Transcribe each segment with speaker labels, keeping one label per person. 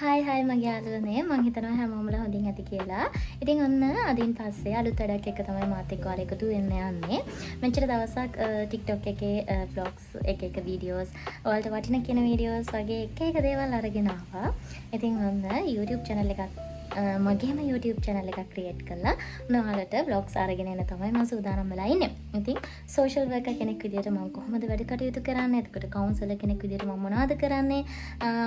Speaker 1: හයි මගේ යාළුවනේ මං හිතනවා හැමෝමලා හොඳින් ඇති කියලා. ඉතින් ඔන්න අදින් පස්සේ අලුත් වැඩක් එක තමයි මාත් එක්ක ඔයාලා එකතු වෙන්න යන්නේ. මෙච්චර දවසක් TikTok එකේ vlogs එක වීඩියෝස් ඔයාලට වටින කියන වීඩියෝස් වගේ එක දේවල් අරගෙන ආවා. ඉතින් ඔන්න YouTube channel එකක් මගේම YouTube channel එකක් create කරලා ඔයාලට vlogs අරගෙන එන්න තමයි මම සූදානම් වෙලා ඉන්නේ. ඉතින් social worker කෙනෙක් විදියට මම කොහොමද වැඩ කටයුතු කරන්නේ? එතකොට counselor කෙනෙක් විදියට මම මොනවද කරන්නේ?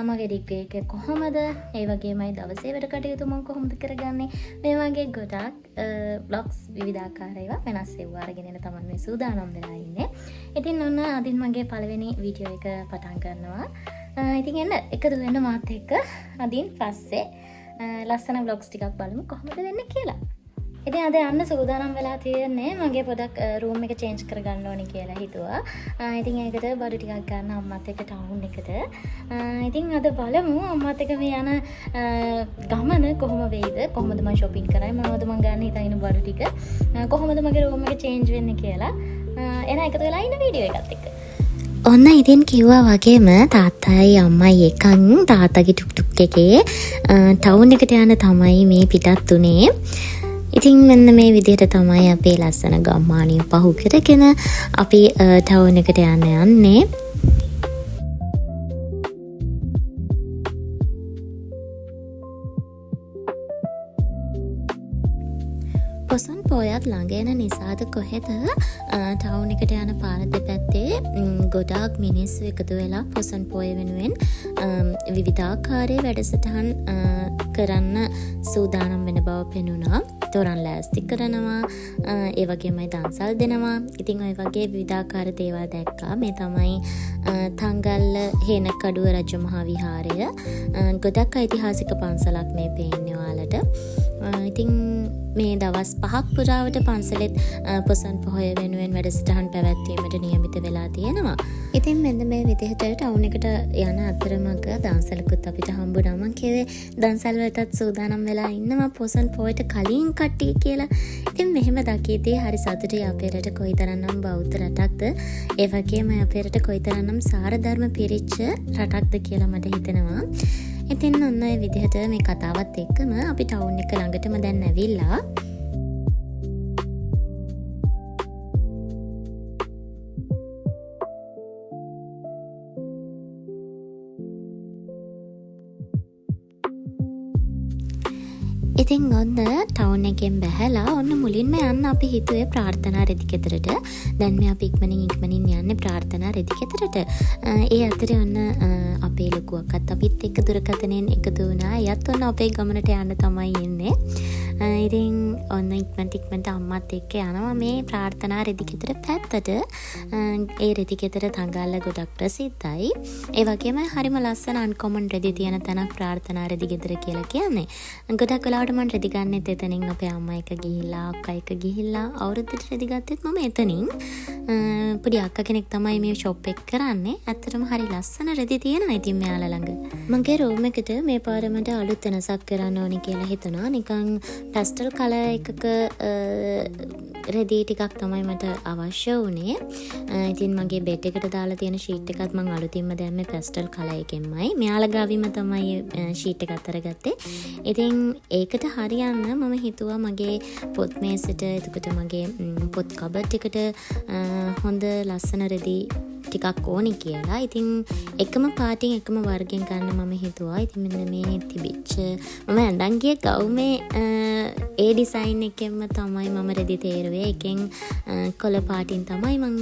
Speaker 1: මගේ degree එක කොහොමද? ඒ වගේමයි දවසේ වැඩ කටයුතු මම කොහොමද කරගන්නේ? මේ වගේ ගොඩක් vlogs විවිධාකාර ඒවා වෙනස් ඒවා අරගෙන එන්න තමයි මේ සූදානම් වෙලා ඉන්නේ. ඉතින් ඔන්න අදින් මගේ පළවෙනි වීඩියෝ එක පටන් ගන්නවා. ඉතින් එන්න එකතු වෙන්න මාත් එක්ක අදින් පස්සේ ලස්සන vlogs ටිකක් බලමු කොහොමද වෙන්නේ කියලා. ඉතින් අද යන්න සූදානම් වෙලා තියෙන්නේ මගේ පොඩක් room එක change කරගන්න ඕනේ කියලා හිතුවා. ඉතින් ඒකට බඩු ටිකක් ගන්න අම්මත් එක්ක town එකට. ඉතින් අද බලමු අම්මත් එක්ක මේ යන ගමන කොහොම වෙයිද? කොහොමද මම shopping කරන්නේ? මොනවද මම ගන්න හිතාගෙන බඩු ටික? කොහොමද මගේ room එක change වෙන්නේ කියලා. එන එකතු වෙලා ඉන්න වීඩියෝ එකත් එක්ක.
Speaker 2: ඔන්න ඉතින් කිව්වා වගේම තාත්තයි අම්මයි එකන් තාත්තගේ ටුක්ටුක් එකේ ටවුන් එකට යන තමයි මේ පිටත් උනේ. ඉතින් මෙන්න මේ විදිහට තමයි අපේ ලස්සන ගම්මානිය පහු කරගෙන අපි ටවුන් එකට යන්නේ. පොසොන් පෝයත් ළඟ එන නිසාද කොහෙද ටවුන් එකට යන පාර දෙපැත්තේ ගොඩාක් මිනිස්සු එකතු වෙලා පොසොන් පෝය වෙනුවෙන් විවිධාකාරයේ වැඩසටහන් කරන්න සූදානම් වෙන බව පෙනුණා. තොරන් ලෑස්ති කරනවා, ඒ වගේමයි දන්සල් දෙනවා. ඉතින් ඔය වගේ විවිධාකාර දේවල් දැක්කා. මේ තමයි තංගල්ල හේනකඩුව රජමහා විහාරය. ගොඩක් ඓතිහාසික පන්සලක් මේ පේන්නේ ඔයාලට. ඉතින් මේ දවස් 5ක් පුරාවට පන්සලෙත් පොසොන් පොහොය වෙනුවෙන් වැඩසටහන් පැවැත්වීමට නියමිත වෙලා තියෙනවා. ඉතින් මෙන්න මේ විදිහට ටවුන් එකට යන අතරමඟ දන්සලකුත් අපිට හම්බුණා. මං කිව්වේ දන්සල් වලටත් සූදානම් වෙලා ඉන්නවා පොසොන් පොහොයට කලින් කට්ටිය කියලා. ඉතින් මෙහෙම දකිද්දී හරි සතුටුයි අපේ රට කොයිතරම්නම් බෞද්ධ රටක්ද, ඒ වගේම අපේ රට කොයිතරම්නම් සාරධර්ම පිරිච්ච රටක්ද කියලා මට හිතෙනවා. ඉතින් ඔන්න ඒ විදිහට මේ කතාවත් එක්කම අපි ටවුන් එක ළඟටම දැන් ඇවිල්ලා ඉතින් ඔන්න ටවුන් එකෙන් බැහැලා ඔන්න මුලින්ම යන්න අපි හිතුවේ ප්‍රාර්ථනා රෙදි ගෙදරට. දැන් මේ අපි ඉක්මනින් යන්නේ ප්‍රාර්ථනා රෙදි ගෙදරට. ඒ අතරේ ඔන්න අපේ ලොකු අක්කත් අපිත් එක්ක දුරකථනයෙන් එකතු වුණා. එයත් ඔන්න අපේ ගමනට යන්න තමයි ඉන්නේ. ඉතින් ඔන්න ඉක්මනට අම්මත් එක්ක යනවා මේ ප්‍රාර්ථනා රෙදි ගෙදර පැත්තට. ඒ රෙදි ගෙදර තංගල්ල ගොඩක් ප්‍රසිද්ධයි. ඒ වගේම හරිම ලස්සන අන්කොමන් රෙදි තියෙන තැනක් ප්‍රාර්ථනා රෙදි ගෙදර කියලා කියන්නේ. ගොඩක් වෙලාවට මම රෙදි ගන්නෙත් එතනින්. අපේ අම්මා එක ගිහිල්ලා අක්කා එක ගිහිල්ලා අවුරුද්දට රෙදි ගත්තෙත් මම එතනින්. පොඩි අක්කා කෙනෙක් තමයි මේ ෂොප් එක කරන්නේ. ඇත්තටම හරි ලස්සන රෙදි තියෙනවා ඉතින් මෙයාලා ළඟ. මගේ රූම් එකට මේ පාර මට අලුත් වෙනසක් කරන්න ඕනි කියලා හිතුණා. නිකන් පැස්ටල් කලර් එකක රෙදි ටිකක් තමයි මට අවශ්‍ය වුණේ. ඉතින් මගේ බෙඩ් එකට දාලා තියෙන ෂීට් එකත් මම අලුතින්ම දැම්මේ පැස්ටල් කලර් එකෙන්මයි. මෙයාලා ගාවිම තමයි ෂීට් එකත් අරගත්තේ. ඉතින් ඒකට හරියන්න මම හිතුවා මගේ පොත් මේසෙට, එතකොට මගේ පොත් කබඩ් එකට හොඳ ලස්සන රෙදි ටිකක් ඕනි කියලා. ඉතින් එකම පාටින් එකම වර්ගෙන් ගන්න මම හිතුවා. ඉතින් මෙන්න මේ තිබිච්ච මම ඇඳන් ගිය ගවුමේ ඒ ඩිසයින් එකෙන්ම තමයි මම රෙදි තේරුවේ. එකෙන් කොළ පාටින් තමයි මම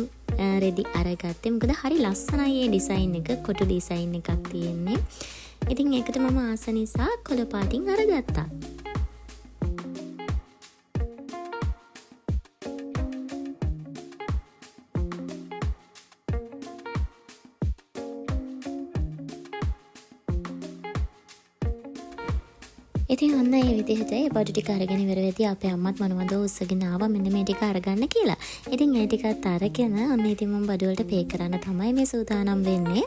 Speaker 2: රෙදි අරගත්තේ. මොකද හරි ලස්සනයි මේ ඩිසයින් එක. කොටු ඩිසයින් එකක් තියෙන්නේ. ඉතින් ඒකට මම ආස නිසා කොළ පාටින් අරගත්තා. ඉතින් ඔන්න ඒ විදිහට ඒ බඩු ටික අරගෙන ඉවර වෙද්දී අපේ අම්මත් මොනවද උස්සගෙන ආවා මෙන්න මේ ටික අරගන්න කියලා. ඉතින් ඒ ටිකත් අරගෙන ඔන්න ඉතින් මම බඩු වලට පේ කරන්න තමයි මේ සූදානම් වෙන්නේ.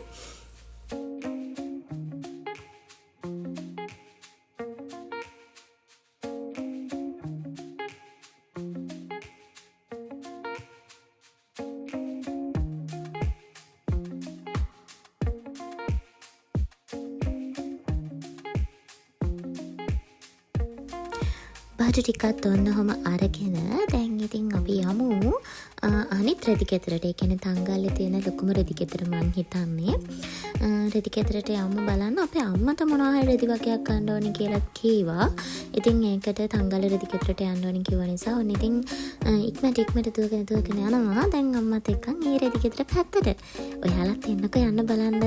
Speaker 2: බඩු ටිකත් ඔන්න ඔහොම අරගෙන දැන් ඉතින් අපි යමු අනිත් රෙදි කෙතරට. ඒ කියන්නේ තංගල්ලේ තියෙන ලොකුම රෙදි කෙතර මං හිතන්නේ. රෙදි කෙතරට යමු බලන්න. අපේ අම්මට මොනවා හරි රෙදි වගේක් ගන්න ඕනේ කියලා කීවා. ඉතින් ඒකට තංගල්ලේ රෙදි කෙතරට යන්න ඕනේ කිව්ව නිසා ඔන්න ඉතින් ඉක්මනට දුවගෙන යනවා. දැන් අම්මත් එක්කන් මේ රෙදි කෙතර පැත්තට. ඔයාලත් එන්නකෝ යන්න බලන්න.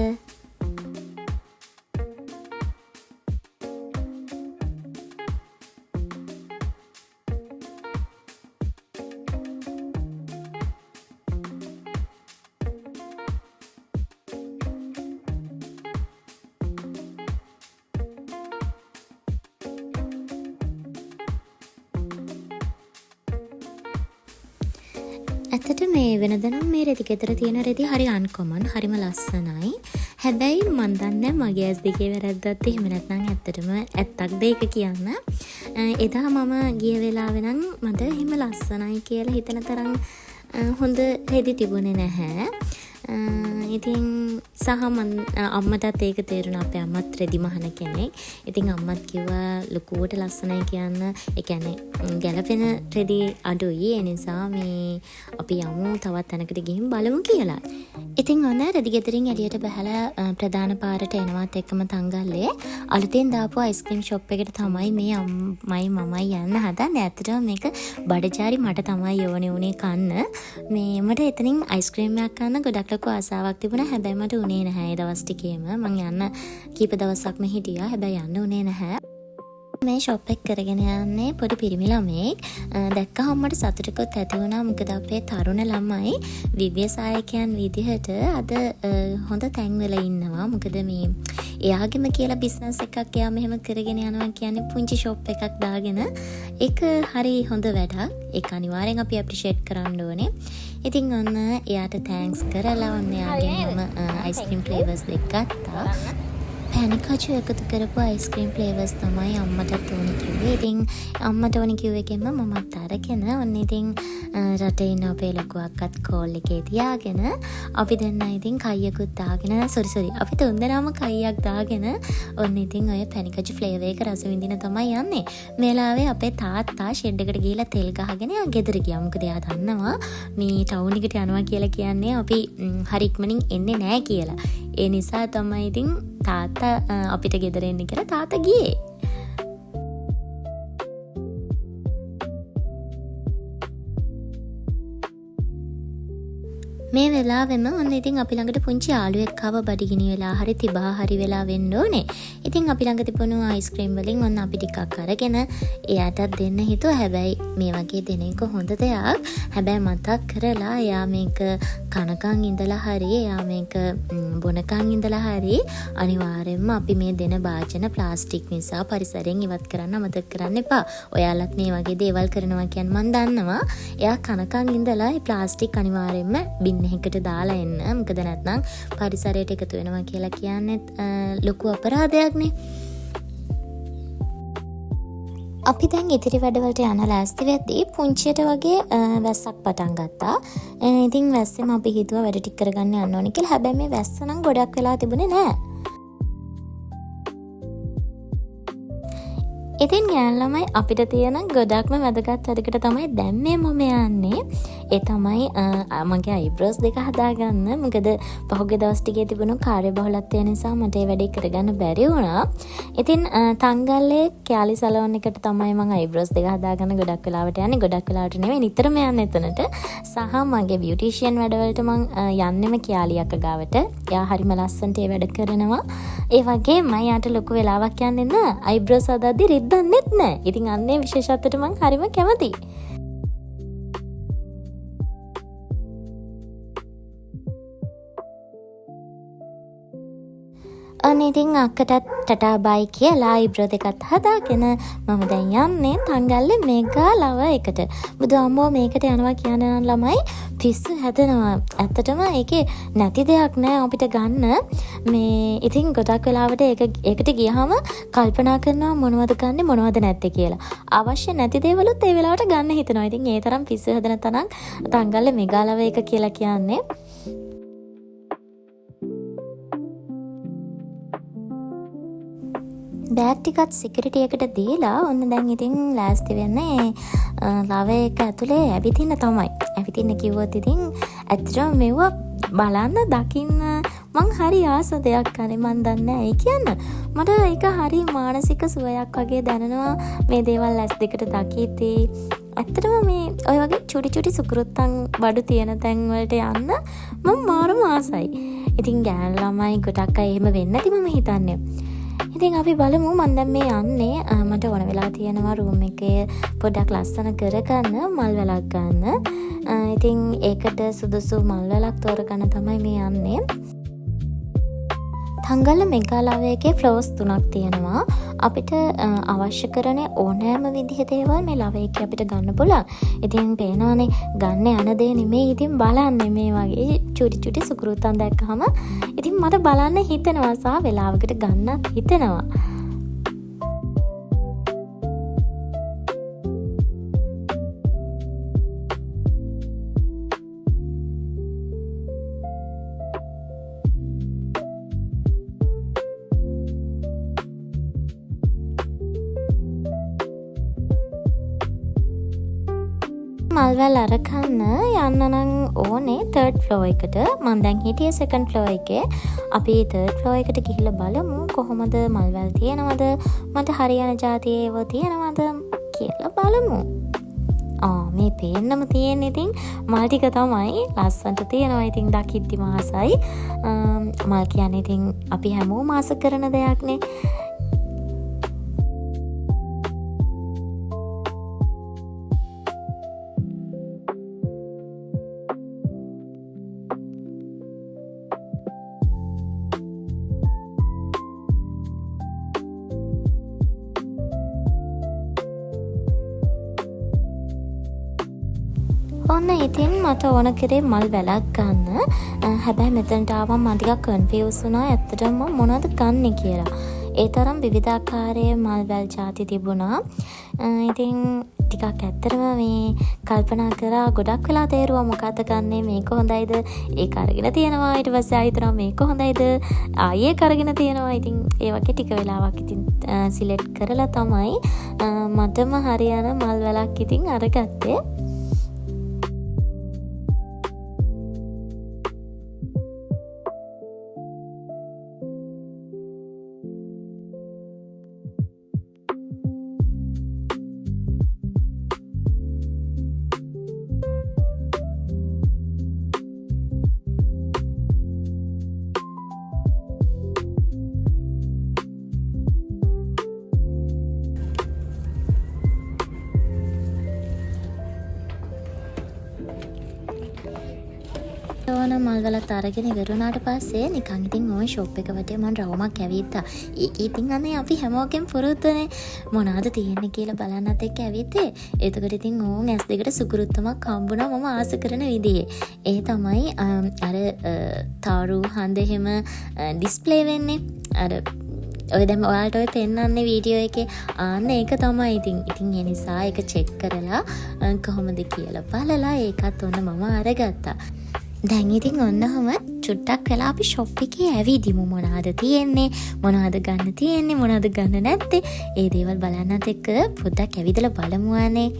Speaker 2: ඇත්තට මේ වෙනදනම් මේ රෙදි ගෙදර තියෙන රෙදි හරි අන්කොමන්, හරිම ලස්සනයි. හැබැයි මන් දන්නේ මගේ ඇස් දෙකේ වැරද්දක්ද එහෙම නැත්නම් ඇත්තටම ඇත්තක්ද ඒක කියන්න. එදා මම ගිය වෙලාවේ නම් මට එහෙම ලස්සනයි කියලා හිතන තරම් හොඳ රෙදි තිබුණේ නැහැ. ඉතින් සහ අම්මටත් ඒක තේරුණා. අපේ අම්මත් රෙදි මහන කෙනෙක්. ඉතින් අම්මත් කිව්වා ලොකුවට ලස්සනයි කියන්න. ඒ කියන්නේ ගැලපෙන රෙදි අඩුයි. ඒ නිසා මේ අපි යමු තවත් තැනකට ගිහින් බලමු කියලා. ඉතින් ඔන්න රෙදි ගෙදරින් එළියට බහලා ප්‍රධාන පාරට එනවත් එක්කම තංගල්ලේ අලුතෙන් දාපු අයිස්ක්‍රීම් ෂොප් එකට තමයි මේ අම්මයි මමයි යන්න හදන්නේ. ඇත්තටම මේක බඩජාරි මට තමයි ඕනේ උනේ කන්න. මේ මට එතනින් අයිස්ක්‍රීම් එකක් කන්න ගොඩක් ලොකු ආසාවක් තිබුණා. හැබැයි මට උනේ නැහැ ඒ දවස් ටිකේම. මං යන්න කීප දවසක්ම හිටියා. හැබැයි යන්න උනේ නැහැ. මේ ෂොප් එක කරගෙන යන්නේ පොඩි පිරිමි ළමෙක්. දැක්කහම මට සතුටකුත් ඇති වුණා. මොකද අපේ තරුණ ළමයි විද්‍යාසායකයන් විදිහට අද හොඳ තැන්වල ඉන්නවා. මොකද මේ එයාගෙම කියලා බිස්නස් එකක් එයා මෙහෙම කරගෙන යනවා කියන්නේ පුංචි ෂොප් එකක් දාගෙන. ඒක හරි හොඳ වැඩක්. ඒක අනිවාර්යෙන් අපි ඇප්‍රීෂিয়েට් කරන්න ඕනේ. ඉතින් ඔන්න එයාට තෑන්ක්ස් කරලා ඔන්න එයාගෙන් මම අයිස්ක්‍රීම් ෆ්ලේවර්ස් දෙක ගත්තා. පැණිකජු එකතු කරපු අයිස්ක්‍රීම් ෆ්ලේවර්ස් තමයි අම්මටත් ඕනි කිව්වේ. ඉතින් අම්මට ඕනි කිව්ව එකෙන්ම මමත් අරගෙන ඔන්න ඉතින් රටේ ඉන්න අපේ ලොකු අක්කත් කෝල් එකේ තියාගෙන අපි දෙන්න ඉතින් කයියකුත් දාගෙන අපි තුන්දෙනාම කයියක් දාගෙන ඔන්න ඉතින් ඔය පැණිකජු ෆ්ලේවර් එක රස විඳින තමයි යන්නේ. මේ වෙලාවේ අපේ තාත්තා ෂෙඩ් එකට ගිහලා තෙල් ගහගෙන එයා ගෙදර ගියා. මොකද එයා දන්නවා මේ ටවුන් එකට යනවා කියලා කියන්නේ අපි හරි ඉක්මනින් එන්නේ නැහැ කියලා. ඒ නිසා තමයි ඉතින් තාත්තා අපිට ගෙදර එන්න කියලා තාත්තා ගියේ. මේ වෙලාවෙම ඔන්න ඉතින් අපි ළඟට පුංචි යාළුවෙක් ආව බඩගිනි වෙලා හරි තිබා හරි වෙලා වෙන්න ඕනේ. ඉතින් අපි ළඟ තිබුණු අයිස්ක්‍රීම් වලින් ඔන්න අපි ටිකක් අරගෙන එයාටත් දෙන්න හිතුවා. හැබැයි මේ වගේ දෙන එක හොඳ දෙයක්. හැබැයි මතක් කරලා එයා මේක කනකන් ඉඳලා හරි එයා මේක බොනකන් ඉඳලා හරි අනිවාර්යෙන්ම අපි මේ දෙන භාජන ප්ලාස්ටික් නිසා පරිසරයෙන් ඉවත් කරන්න අමතක කරන්න එපා. ඔයාලත් මේ වගේ දේවල් කරනවා කියන්නේ මන් දන්නවා. එයා කනකන් ඉඳලා මේ ප්ලාස්ටික් අනිවාර්යෙන්ම එකට දාලා එන්න. මොකද නැත්නම් පරිසරයට එකතු වෙනවා කියලා කියන්නේ ලොකු අපරාධයක්නේ. අපි දැන් ඉතිරි වැඩවලට යන ලෑස්ති වෙද්දී පුංචියට වගේ වැස්සක් පටන් ගත්තා. ඉතින් වැස්සෙම අපි හිතුවා වැඩ ටික කරගන්න යන්න ඕනේ කියලා. හැබැයි මේ වැස්ස නම් ගොඩක් වෙලා තිබුණේ නෑ. ඉතින් ගෑන් ළමයි අපිට තියෙන ගොඩක්ම වැදගත් වැඩකට තමයි දැන් මේ මම යන්නේ. ඒ තමයි මගේ අයිබ්‍රෝස් දෙක හදාගන්න. මොකද පහුගිය දවස් ටිකේ තිබුණු කාර්යබහුලත්වය නිසා මට ඒ වැඩේ කරගන්න බැරි වුණා. ඉතින් තංගල්ලේ කැලි සලෝන් එකට තමයි මම අයිබ්‍රෝස් දෙක හදාගන්න ගොඩක් වෙලාවට යන්නේ. ගොඩක් වෙලාවට නෙවෙයි නිතරම යන්නේ එතනට. සහ මගේ බියුටිෂියන් වැඩවලට මම යන්නෙම කැලි අක්ක ගාවට. එයා හරිම ලස්සනට ඒ වැඩ කරනවා. ඒ වගේම යාට ලොකු වෙලාවක් යන්නේ නැහැ. අයිබ්‍රෝස් හදද්දි රිද්දන්නෙත් නැහැ. ඉතින් අන්නේ විශේෂත්වයට මම හරිම කැමතියි. අනේ ඉතින් අක්කටත් ටටා බයි කියලා අයිබ්‍රෝ දෙකත් හදාගෙන මම දැන් යන්නේ තංගල්ලේ මෙගා ලව එකට. බුදු අම්මෝ මේකට යනවා කියන ළමයි පිස්සු හැදෙනවා. ඇත්තටම ඒකේ නැති දෙයක් නෑ අපිට ගන්න. මේ ඉතින් ගොඩක් වෙලාවට ඒකට ගියහම කල්පනා කරනවා මොනවද ගන්නෙ මොනවද නැත්තේ කියලා. අවශ්‍ය නැති දේවලුත් ඒ වෙලාවට ගන්න හිතනවා. ඉතින් ඒ තරම් පිස්සු හැදෙන තරම් තංගල්ලේ මෙගා ලව එක කියලා කියන්නේ. බෑග් ටිකත් සිකියුරිටි එකට දීලා ඔන්න දැන් ඉතින් ලෑස්ති වෙන්නේ ලව එක ඇතුලේ ඇවිදින්න තමයි. ඇවිදින්න කිව්වොත් ඉතින් ඇත්තටම මෙවුවා බලන්න දකින්න මං හරි ආස දෙයක් අනේ මන් දන්නේ නැහැ කියන්න. මට ඒක හරි මානසික සුවයක් වගේ දැනෙනවා මේ දේවල් ඇස් දෙකට දකිද්දී. ඇත්තටම මේ ඔය වගේ චුටි චුටි සුකුරුත්තන් බඩු තියෙන තැන් වලට යන්න මම මාරම ආසයි. ඉතින් ගෑන් ළමයි ගොඩක් අය එහෙම වෙන්නේ නැති මම හිතන්නේ. ඉතින් අපි බලමු මම දැන් මේ යන්නේ මට ඕන වෙලා තියෙනවා රූම් එකේ පොඩ්ඩක් ලස්සන කරගන්න මල් වැලක් ගන්න. ඉතින් ඒකට සුදුසු මල් වැලක් තෝරගන්න තමයි මේ යන්නේ. තංගල්ල මෙගාලවයේගේ ෆ්ලෝස් 3ක් තියෙනවා. අපිට අවශ්‍ය කරන ඕනෑම විදිහ දේවල් මේ ලවයේදී අපිට ගන්න පුළුවන්. ඉතින් පේනවනේ ගන්න යන දේ නෙමෙයි. ඉතින් බලන්නේ මේ වගේ චුටි චුටි සුකුරුත්තන් දැක්කහම ඉතින් මට බලන්න හිතෙනවා සහ වෙලාවකට ගන්නත් හිතෙනවා. මල්වැල් අරකන්න යන්න නම් ඕනේ 3rd floor එකට. මම දැන් හිටියේ 2nd floor එකේ. අපි 3rd floor එකට ගිහිල්ලා බලමු කොහොමද මල්වැල් තියෙනවද, මට හරියන જાතියේ ඒවා තියෙනවද කියලා බලමු. මේ පේන්නම තියෙන ඉතින් මල් ටික තමයි ලස්සනට තියෙනවා. ඉතින් දකිද්දි මාසයි. මල් කියන්නේ ඉතින් අපි හැමෝම ආස කරන දෙයක්නේ. ඔන්න ඉතින් මට ඕන කරේ මල් වැලක් ගන්න. හැබැයි මෙතනට ආවම මම ටිකක් කන්ෆියුස් වුණා ඇත්තටම මොනවද ගන්නෙ කියලා. ඒ තරම් විවිධාකාරයේ මල් වැල් ಜಾති තිබුණා. ඉතින් ටිකක් ඇත්තටම මේ කල්පනා කරා ගොඩක් වෙලා තේරුවා මොකද්ද ගන්නෙ, මේක හොඳයිද, ඒක අරගෙන තියනවා. ඊට පස්සේ ආයෙ හිතනවා මේක හොඳයිද, ආයෙ අරගෙන තියනවා. ඉතින් ඒ වගේ ටික වෙලාවක් ඉතින් සිලෙක්ට් කරලා තමයි මටම හරියන මල් වැලක් ඉතින් අරගත්තේ. ඕන මල් වලත් අරගෙන ඉවරුණාට පස්සේ නිකන් ඉතින් ওই ෂොප් එක වටේ මම රවුමක් ඇවිත්තා. ඒක ඉතින් අනේ අපි හැමෝගෙම පුරුද්දනේ මොනවද තියෙන්නේ කියලා බලන්නත් එක්ක ඇවිත්තේ. එතකොට ඉතින් ඕන් ඇස් දෙකට සුකුරුත්තමක් හම්බුණා මම ආස කරන විදිහේ. ඒ තමයි අර තාරු හඳ එහෙම ඩිස්ප්ලේ වෙන්නේ. අර ඔය දැන් ඔයාලට ඔය පෙන්නන්නේ වීඩියෝ එකේ ආන්න ඒක තමයි ඉතින් ඒ නිසා ඒක චෙක් කරලා කොහොමද කියලා බලලා ඒකත් ඔන්න මම අරගත්තා. දැන් ඉතින් ඔන්නම චුට්ටක් වෙලා අපි ෂොප් එකේ ඇවිදිමු. මොනවද තියෙන්නේ, මොනවද ගන්න තියෙන්නේ, මොනවද ගන්න නැත්තේ, ඒ දේවල් බලන්නත් එක්ක පොඩ්ඩක් ඇවිදලා බලමු ආනේ.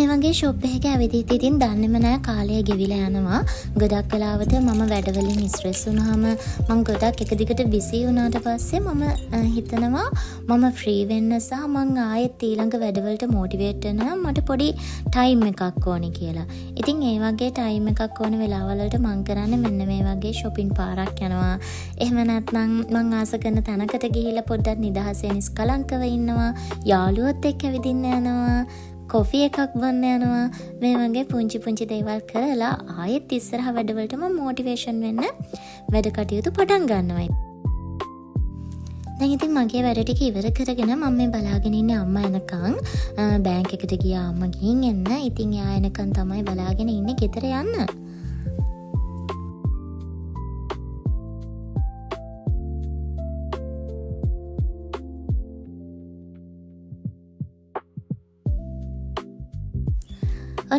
Speaker 2: මේ වගේ ෂොප් එකක ඇවිදිද්දි ඉතින් දන්නේම නැහැ කාලය ගෙවිලා යනවා. ගොඩක් වෙලාවට මම වැඩවලින් ස්ට්‍රෙස් වුණාම මම ගොඩක් එක දිගට බිසි වුණාට පස්සේ මම හිතනවා මම ෆ්‍රී වෙන්න සහ මම ආයෙත් ඊළඟ වැඩවලට මොටිවේට් වෙන්න මට පොඩි ටයිම් එකක් ඕනේ කියලා. ඉතින් ඒ වගේ ටයිම් එකක් ඕන වෙලාවල් වලට මම කරන්නේ මෙන්න මේ වගේ shopping පාරක් යනවා. එහෙම නැත්නම් මම ආස කරන තැනකට ගිහිල්ලා පොඩ්ඩක් නිදහසෙන් නිස්කලංකව ඉන්නවා. යාළුවොත් එක්ක ඇවිදින්න යනවා. කොෆි එකක් බොන්න යනවා. මේ වගේ පුංචි දේවල් කරලා ආයෙත් ඉස්සරහ වැඩවලටම මොටිවේෂන් වෙන්න වැඩ කටයුතු පටන් ගන්නවා. දැන් ඉතින් මගේ වැඩ ටික ඉවර කරගෙන මම මේ බලාගෙන ඉන්නේ අම්මා එනකන් බැංක් එකට ගියා අම්මා ගිහින් එන්න. ඉතින් එයා එනකන් තමයි බලාගෙන ඉන්නේ ගෙදර යන්න.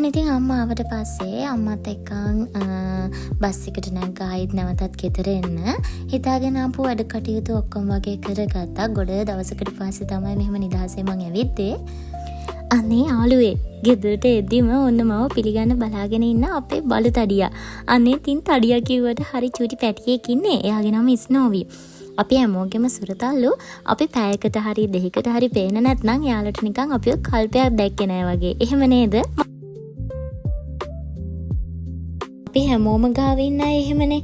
Speaker 2: ඉතින් අම්මා ආවට පස්සේ අම්මත් එක්කන් බස් එකට නැග්ගා ආයෙත් නැවතත් ගෙදර එන්න හිතාගෙන ආපු වැඩ කටයුතු ඔක්කොම වගේ කරගත්තා. ගොඩ දවසකට පස්සේ තමයි මෙහෙම නිදහසේ මං ඇවිද්දේ. අනේ යාළුවේ ගෙදරට එද්දිම ඔන්න මම පිළිගන්න බලාගෙන ඉන්න අපේ බලු තඩියා. අනේ තින් තඩියා කිව්වට හරි චූටි පැටියෙක් ඉන්නේ. එයාගේ නම ස්නෝවි. අපි හැමෝගෙම සුරතල්ලු අපි පැයකට හරි දෙකකට හරි පේන නැත්නම් යාළුවට නිකන් අපිව කල්පයක් දැක්කේ නෑ වගේ. එහෙම නේද? අපි හැමෝම ගාව ඉන්න අය එහෙමනේ.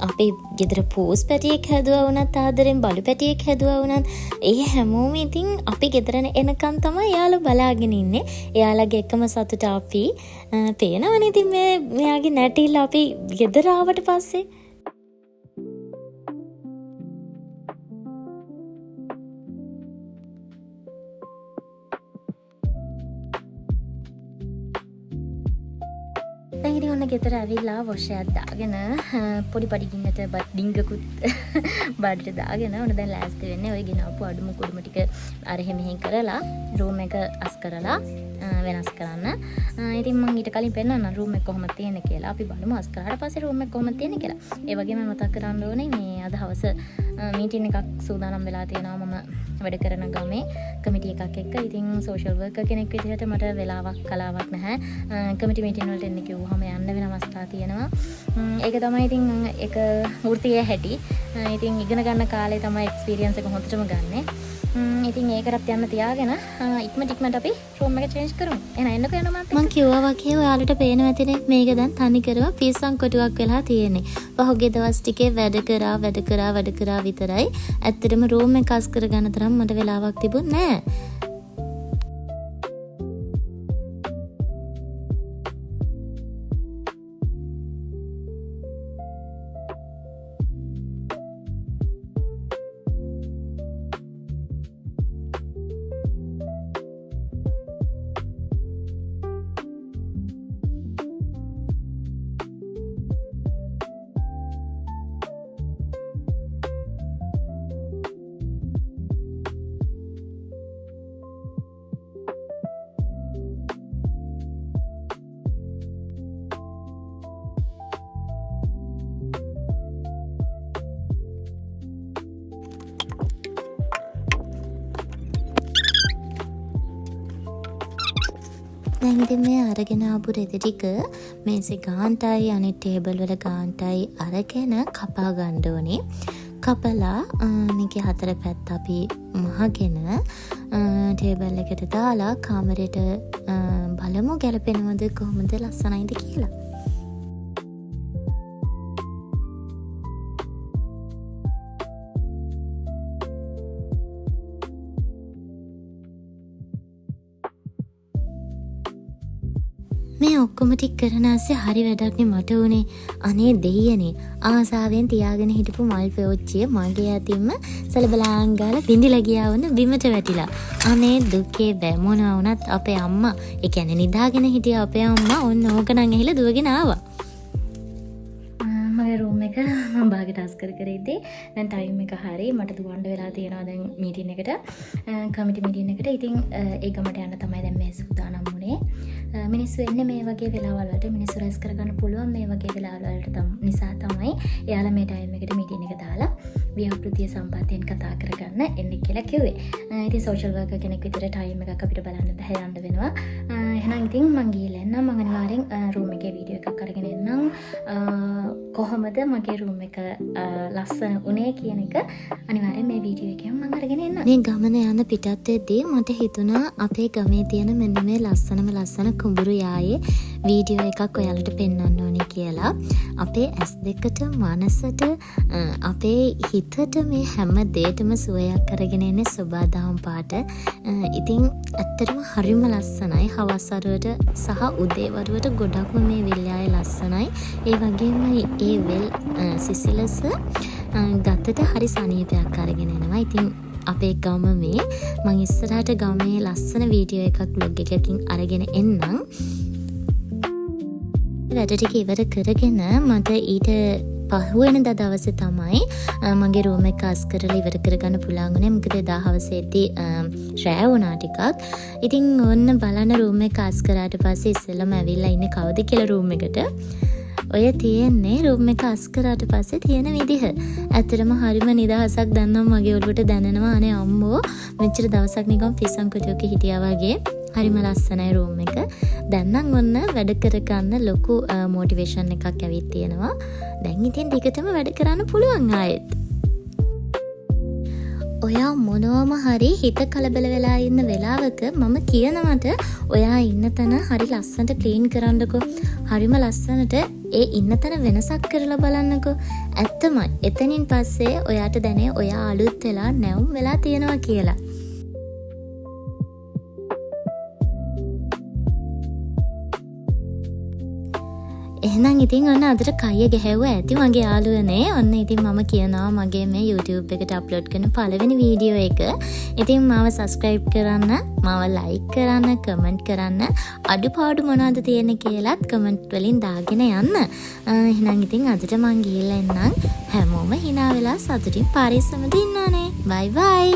Speaker 2: අපි ගෙදර පූස් පැටියෙක් හැදුවා වුණත් ආදරෙන් බලු පැටියෙක් හැදුවා වුණත් ඒ හැමෝම ඉතින් අපි ගෙදර එනකන් තමයි එයාලා බලාගෙන ඉන්නේ. එයාලගේ එකම සතුට අපි පේනවනේ. ඉතින් මෙයාගේ නැටිල්ල අපි ගෙදර ආවට පස්සේ ඔන්න ගෙදර ඇවිල්ලා වොෂයක් දාගෙන පොඩි පඩිගින්නට ඩිංගකුත් බඩට දාගෙන ඔන්න දැන් ලෑස්ති වෙන්නේ. ඔය ගෙනාපු අඩුම කුඩුම ටික අර මෙහෙම කරලා රූම් එක අස් කරලා වෙනස් කරන්න. ඉතින් මම ඊට කලින් පෙන්නන්න රූම් එක කොහොමද තියෙන්නේ කියලා. අපි බලමු අස් කරාට පස්සේ රූම් එක කොහොමද තියෙන්නේ කියලා. ඒ වගේම මතක් කරන්න ඕනේ මේ අද හවස මීටින් එකක් සූදානම් වෙලා තියෙනවා. මම වැඩ කරන ගමේ කමිටි එකක් එක්ක. ඉතින් සෝෂල් වර්කර් කෙනෙක් විදිහට මට වෙලාවක් කලාවක් නැහැ. කමිටි මීටින් වලට එන්න කිව්වහම යන්න වෙන අවස්ථා තියෙනවා. ඒක තමයි ඉතින් එක වෘත්තියේ හැටි. ඉතින් ඉගෙන ගන්න කාලේ තමයි එක්ස්පීරියන්ස් එක හොඳටම ගන්නෙ. ඉතින් ඒකටත් යන්න තියාගෙන ඉක්මනට අපි රූම් එක චේන්ජ් කරමු. එහෙනම් එන්නකෝ යනවා මම. මං කිව්වා වගේ ඔයාලට පේනවා ඇතිනේ මේක දැන් තනි කරව පීසම් කොටුවක් වෙලා තියෙන්නේ. පහුගිය දවස් ටිකේ වැඩ කරා විතරයි. ඇත්තටම රූම් එක අස් කරගන්න තරම් මට වෙලාවක් තිබුණේ නැහැ. දැන් ඉතින් මේ අරගෙන ආපු රෙදි ටික මේසේ ගාන්ටයි අනිත් ටේබල් වල ගාන්ටයි අරගෙන කපා ගන්න ඕනේ. කපලා මේකේ හතර පැත්ත අපි මහගෙන ටේබල් එකට දාලා කාමරේට බලමු ගැලපෙනවද කොහොමද ලස්සනයිද කියලා. මේ ඔක්කොම ටික කරන ඇස්සේ හරි වැඩක්නේ මට උනේ. අනේ දෙයියනේ ආසාවෙන් තියාගෙන හිටපු මල් පෙවච්චිය මගේ අතින්ම සලබලාන් ගාලා බින්දිලා ගියා වුණ බිමට වැටිලා. අනේ දුකේ බෑ මොනවා වුණත් අපේ අම්මා, ඒ කියන්නේ නිදාගෙන හිටිය අපේ අම්මා ඔන්න ඕකනම් ඇහිලා දුවගෙන ආවා. මගේ රූම් එක මම බාගෙට අස් කර ඉද්දී දැන් ටයිම් එක හරි මට දුවන්න වෙලා තියෙනවා දැන් මීටින් එකට කමිටි මීටින් එකට. ඉතින් ඒ ගමට යන්න තමයි දැන් මේ සූදානම් වුණේ. මිනිස්සු එන්නේ මේ වගේ වෙලාවල් වලට. මිනිස්සු රැස් කරගන්න පුළුවන් මේ වගේ වෙලාවල් වලට නිසා තමයි එයාලා මේ ටයිම් එකට මීටින් එක දාලා
Speaker 1: ව්‍යාපෘතිය සම්පාතයෙන් කතා කරගන්න එන්න කියලා කිව්වේ. ඉතින් සෝෂල් වර්කර් කෙනෙක් විදිහට ටයිම් එකක් අපිට බලන්න බෑ යන්න වෙනවා. එහෙනම් ඉතින් මං ගිහලා එන්නම්. මං අනිවාර්යෙන් රූම් එකේ වීඩියෝ එකක් අරගෙන එන්නම්. කොහොමද මගේ රූම් එක ලස්සන උනේ කියන එක අනිවාර්යෙන් මේ වීඩියෝ එකෙන් මං අරගෙන එන්නම්.
Speaker 2: මේ ගමන යන පිටත් වෙද්දී මට හිතුණා අපේ ගමේ තියෙන මෙන්න මේ ලස්සන කුඹුරු යායේ වීඩියෝ එකක් ඔයාලට පෙන්වන්න ඕනේ කියලා. අපේ ඇස් දෙකට මනසට අපේ හිතට මේ හැම දෙයකම සුවයක් කරගෙන එන්නේ සබාදාම් පාට. ඉතින් ඇත්තටම හරිම ලස්සනයි. හවස් වරුවට සහ උදේ වරුවට ගොඩක්ම මේ විල්යාවේ ලස්සනයි. ඒ වගේම ඒ වෙල් සිසිලස ගතට හරි සනීපයක් අරගෙන එනවා. ඉතින් අපේ ගම මේ මං ඉස්සරහට ගමේ ලස්සන වීඩියෝ එකක් බ්ලොග් එකකින් අරගෙන එන්නම්. වැඩ ටික ඉවර කරගෙන මට ඊට පහුවෙන දවසේ තමයි මගේ රූම් එක අස් කරලා ඉවර කරගන්න පුළුවන් වුණේ. මොකද එදා හවසේදී රෑ වුණා ටිකක්. ඉතින් ඔන්න බලන්න රූම් එක අස් කරාට පස්සේ ඉස්සෙල්ලාම ඇවිල්ලා ඉන්නේ කවුද කියලා රූම් එකට. ඔය තියෙන්නේ රූම් එක අස් කරාට පස්සේ තියෙන විදිහ. ඇත්තටම හරිම නිදහසක් දැනනවා මගේ ඔළුවට දැනෙනවා. අනේ අම්මෝ මෙච්චර දවසක් නිකන් පිස්සන් කුටියක හිටියා වගේ. හරිම ලස්සනයි රූම් එක. දැන් නම් ඔන්න වැඩ කර ගන්න ලොකු මොටිවේෂන් එකක් ඇවිත් තියෙනවා. දැන් ඉතින් දිගටම වැඩ කරන්න පුළුවන් ආයෙත්. ඔයා මොනවම හරි හිත කලබල වෙලා ඉන්න වෙලාවක මම කියනවට ඔයා ඉන්න තැන හරි ලස්සනට ක්ලීන් කරන්නකෝ. හරිම ලස්සනට ඒ ඉන්න තැන වෙනසක් කරලා බලන්නකෝ. ඇත්තමයි. එතනින් පස්සේ ඔයාට දැනේ ඔයා අලුත් වෙලා නැවුම් වෙලා තියෙනවා කියලා. එහෙනම් ඉතින් ඔන්න අදට කය ගැහැව්වා ඇති මගේ යාළුවනේ. ඔන්න ඉතින් මම කියනවා මගේ මේ YouTube එකට අප්ලෝඩ් කරන පළවෙනි වීඩියෝ එක. ඉතින් මාව subscribe කරන්න, මාව like කරන්න, comment කරන්න, අඩුපාඩු මොනවද තියෙන්නේ කියලාත් comment වලින් දාගෙන යන්න. එහෙනම් ඉතින් අදට මං ගිහලා එන්නම්. හැමෝම hina වෙලා සතුටින් පරිස්සමට ඉන්නවනේ. bye bye.